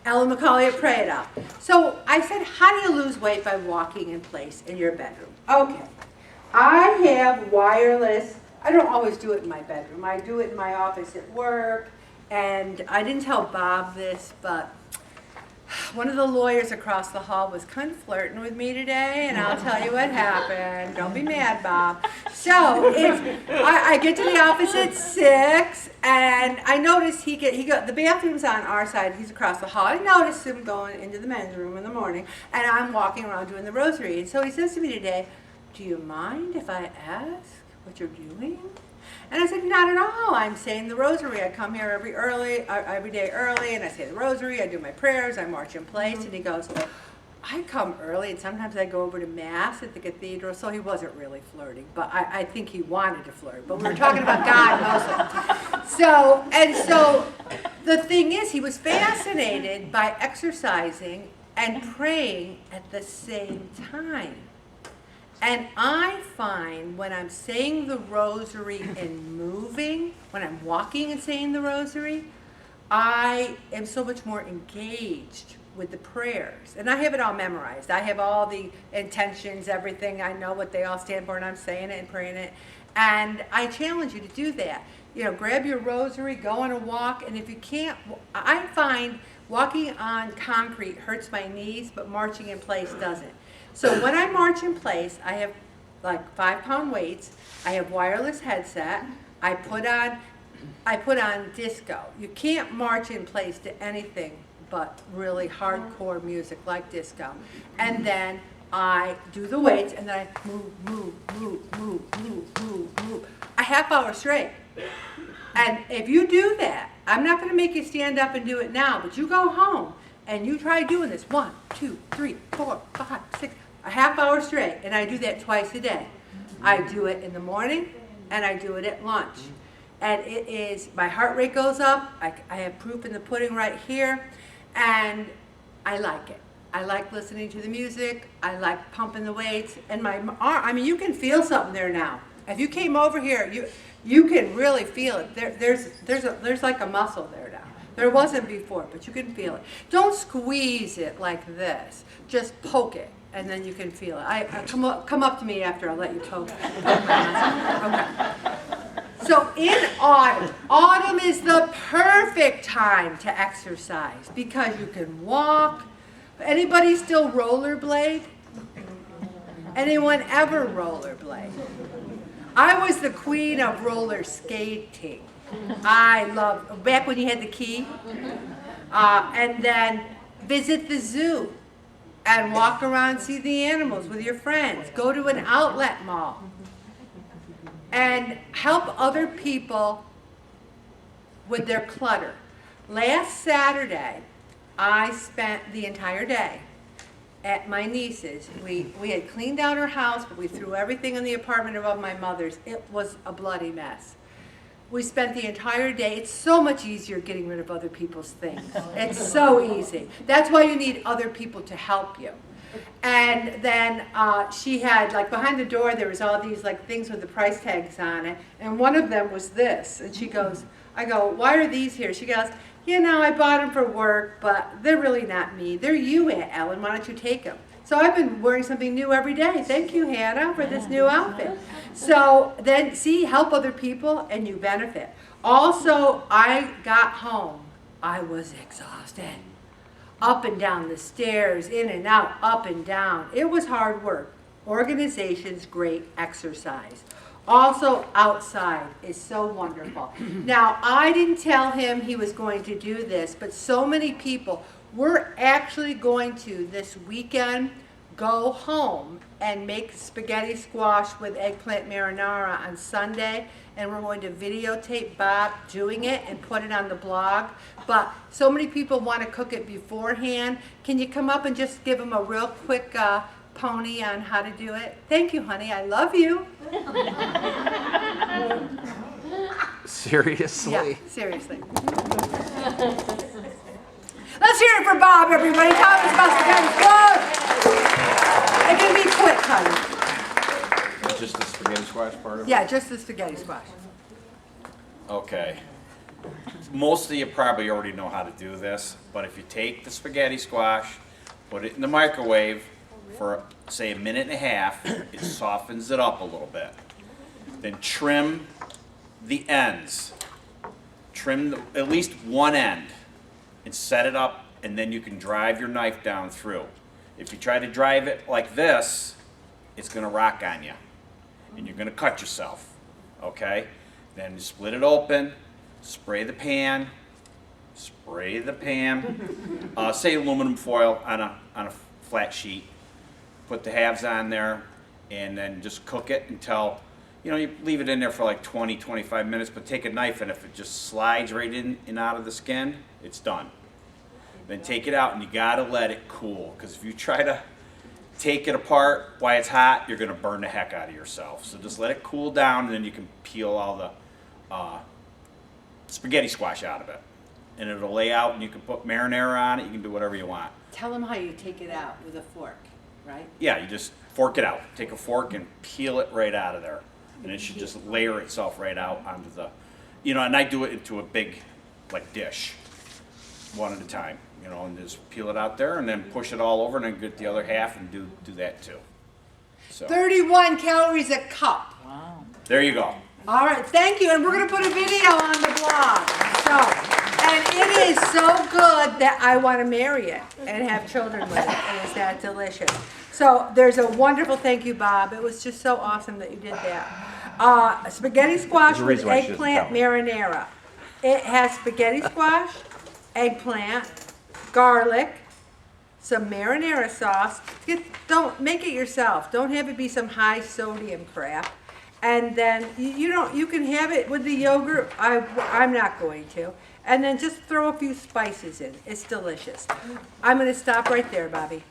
Ellen McCauley at Pray It Out. So I said, how do you lose weight by walking in place in your bedroom? Okay. I have wireless. I don't always do it in my bedroom. I do it in my office at work. And I didn't tell Bob this, but one of the lawyers across the hall was kind of flirting with me today, and I'll tell you what happened. Don't be mad, Bob. So I get to the office at 6, and I notice the bathroom's on our side. He's across the hall. I noticed him going into the men's room in the morning, and I'm walking around doing the rosary. And so he says to me today, "Do you mind if I ask what you're doing?" And I said, "Not at all. I'm saying the rosary. I come here every day early, and I say the rosary. I do my prayers. I march in place." And he goes, "I come early, and sometimes I go over to Mass at the cathedral." So he wasn't really flirting, but I think he wanted to flirt. But we were talking about God mostly. So the thing is, he was fascinated by exercising and praying at the same time. And I find when I'm saying the rosary and moving, when I'm walking and saying the rosary, I am so much more engaged with the prayers. And I have it all memorized. I have all the intentions, everything. I know what they all stand for, and I'm saying it and praying it. And I challenge you to do that. You know, grab your rosary, go on a walk, and if you can't, I find walking on concrete hurts my knees, but marching in place doesn't. So when I march in place, I have like 5-pound weights. I have wireless headset. I put on disco. You can't march in place to anything but really hardcore music like disco. And then I do the weights, and then I move. A half hour straight. And if you do that, I'm not going to make you stand up and do it now, but you go home and you try doing this 1, 2, 3, 4, 5, 6, a half hour straight, and I do that twice a day. I do it in the morning, and I do it at lunch. And it is, my heart rate goes up. I have proof in the pudding right here, and I like it. I like listening to the music. I like pumping the weights, and my arm. I mean, you can feel something there now. If you came over here, you can really feel it. There's like a muscle there now. There wasn't before, but you can feel it. Don't squeeze it like this. Just poke it, and then you can feel it. Come up to me after. I'll let you poke okay. So in autumn is the perfect time to exercise because you can walk. Anybody still rollerblade? Anyone ever rollerblade? I was the queen of roller skating. I loved, back when you had the key, and then visit the zoo and walk around, see the animals with your friends. Go to an outlet mall and help other people with their clutter. Last Saturday, I spent the entire day at my niece's. We had cleaned out her house, but we threw everything in the apartment above my mother's. It was a bloody mess. We spent the entire day. It's so much easier getting rid of other people's things. It's so easy. That's why you need other people to help you. And then she had, like, behind the door, there was all these, like, things with the price tags on it. And one of them was this. And she goes, I go, "Why are these here?" She goes, "You know, I bought them for work, but they're really not me. They're you, Aunt Ellen. Why don't you take them?" So I've been wearing something new every day. Thank you, Hannah, for this new outfit. So then, see, help other people and you benefit. Also, I got home. I was exhausted. Up and down the stairs, in and out, up and down. It was hard work. Organization's great exercise. Also, outside is so wonderful. Now, I didn't tell him he was going to do this, but so many people, we're actually going to, this weekend, go home and make spaghetti squash with eggplant marinara on Sunday, and we're going to videotape Bob doing it and put it on the blog. But so many people want to cook it beforehand. Can you come up and just give them a real quick pony on how to do it? Thank you, honey. I love you. Seriously? Yeah, seriously. Let's hear it for Bob, everybody. Tell us about spaghetti squash. It can be quick, honey. Just the spaghetti squash part of it? Yeah, just the spaghetti squash. Okay. most of you probably already know how to do this, but if you take the spaghetti squash, put it in the microwave for, say, a minute and a half, it softens it up a little bit. Then trim the ends. Trim at least one end and set it up, and then you can drive your knife down through. If you try to drive it like this, it's going to rock on you, and you're going to cut yourself, okay? Then you split it open, spray the pan, say aluminum foil on a flat sheet, put the halves on there, and then just cook it until, you know, you leave it in there for like 20, 25 minutes, but take a knife, and if it just slides right in and out of the skin, it's done. Then take it out, and you gotta let it cool, because if you try to take it apart while it's hot, you're gonna burn the heck out of yourself. So just let it cool down, and then you can peel all the spaghetti squash out of it. And it'll lay out, and you can put marinara on it, you can do whatever you want. Tell them how you take it out with a fork, right? Yeah, you just fork it out. Take a fork and peel it right out of there. And it should just layer itself right out onto the, you know, and I do it into a big, like, dish, one at a time, you know, and just peel it out there and then push it all over and then get the other half and do that too. So 31 calories a cup. Wow. there you go. All right, thank you, and we're gonna put a video on the blog. So, and it is so good that I want to marry it and have children with it. It is that delicious. So there's a wonderful thank you, Bob. It was just so awesome that you did that. Spaghetti squash There's a with reason why she doesn't eggplant tell me. marinara. It has spaghetti squash, eggplant, garlic, some marinara sauce. Don't make it yourself. Don't have it be some high sodium crap. And then you can have it with the yogurt. I'm not going to. And then just throw a few spices in. It's delicious. I'm going to stop right there, Bobby.